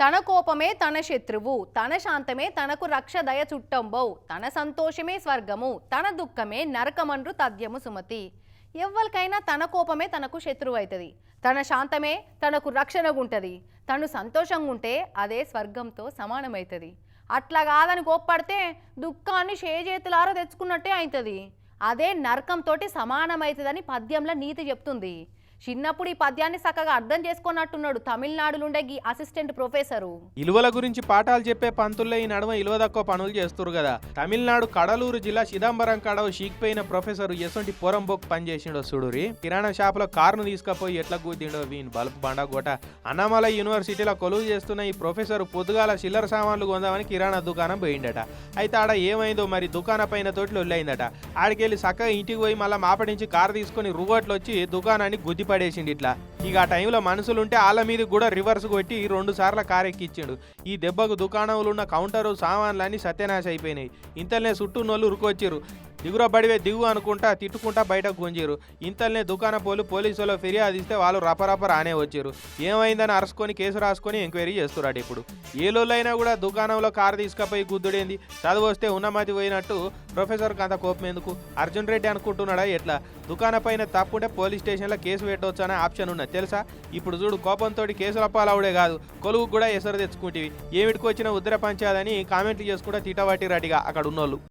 తన కోపమే తన శత్రువు, తన శాంతమే తనకు రక్ష దయ చుట్టంబౌ, తన సంతోషమే స్వర్గము, తన దుఃఖమే నరకమండ్రు తథ్యము సుమతి. ఎవ్వరికైనా తన కోపమే తనకు శత్రువు అవుతుంది, తన శాంతమే తనకు రక్షణగుంటది, తను సంతోషంగా ఉంటే అదే స్వర్గంతో సమానమవుతుంది. అట్లా కాదని కోప్పడితే దుఃఖాన్ని చేతులారా తెచ్చుకున్నట్టే అవుతుంది, అదే నరకంతో సమానమవుతుందని పద్యంలో నీతి చెప్తుంది. చిన్నప్పుడు ఈ పద్యాన్ని చక్కగా అర్థం చేసుకున్నట్టున్నాడు తమిళనాడులుండే ఈ అసిస్టెంట్ ప్రొఫెసరు. ఇలువల గురించి పాఠాలు చెప్పే పంతుల్లో ఈ నడుమ ఇలువ తక్కువ పనులు చేస్తురు కదా. తమిళనాడు కడలూరు జిల్లా చిదంబరం కడవ షీక్పోయిన ప్రొఫెసర్ ఎసొంటి పొరంబోక్ పని చేసిండో చూడురి. కిరాణా షాపులో కారును తీసుకుపోయి ఎట్లా గుద్దిండో వీన్ బల్బ్ బండగోట. అన్నామలై యూనివర్సిటీలో కొలువు చేస్తున్న ఈ ప్రొఫెసర్ పొద్దుగాల చిల్లర సామాన్లు కొందామని కిరాణా దుకాణం పోయిండట. అయితే ఆడ ఏమైందో మరి దుకాణ పైన తోటి లొల్లైందట. ఆడికెళ్ళి చక్కగా ఇంటికి పోయి మళ్ళీ మాపడించి కారు తీసుకొని రుగోట్లు వచ్చి దుకాణాన్ని గుద్ది పడేసిండు. ఇట్లా ఇక ఆ టైంలో మనుషులుంటే వాళ్ళ మీద కూడా రివర్స్ కొట్టి 2 సార్లు కారు ఎక్కిచ్చిండు. ఈ దెబ్బకు దుకాణంలో ఉన్న కౌంటరు సామాన్లన్నీ సత్యనాశ అయిపోయినాయి. ఇంతలనే చుట్టూనోళ్ళు ఉరుకొచ్చిరు. దిగుర బడివే దిగు అనుకుంటా తిట్టుకుంటా బయటకు గుంజిరు. ఇంతలనే దుకాణ పోలీసులో ఫిర్యాదు ఇస్తే వాళ్ళు రపరప రానే వచ్చారు. ఏమైందని అరుచుకొని కేసు రాసుకొని ఎంక్వైరీ చేస్తున్నాడు. ఇప్పుడు ఏ లోలైనా కూడా దుకాణంలో కారు తీసుకుపోయి గుద్దుడేంది, చదువు వస్తే ఉన్నమతి పోయినట్టు ప్రొఫెసర్కి అంత కోపం ఎందుకు? అర్జున్ రెడ్డి అనుకుంటున్నాడా ఎట్లా? దుకాణ పైన తప్పుంటే పోలీస్ స్టేషన్లో కేసు పెట్టవచ్చు అనే ఆప్షన్ ఉన్నది తెలుసా? ఇప్పుడు చూడు కోపంతో కేసుల పాలవుడే కాదు కొలువు కూడా ఎసరు తెచ్చుకుంటేవి. ఏమిటికి వచ్చిన ఉద్ర పంచాదని కామెంట్లు చేసుకుంటా తిట్టబట్టి రెడీగా అక్కడ ఉన్నోళ్ళు.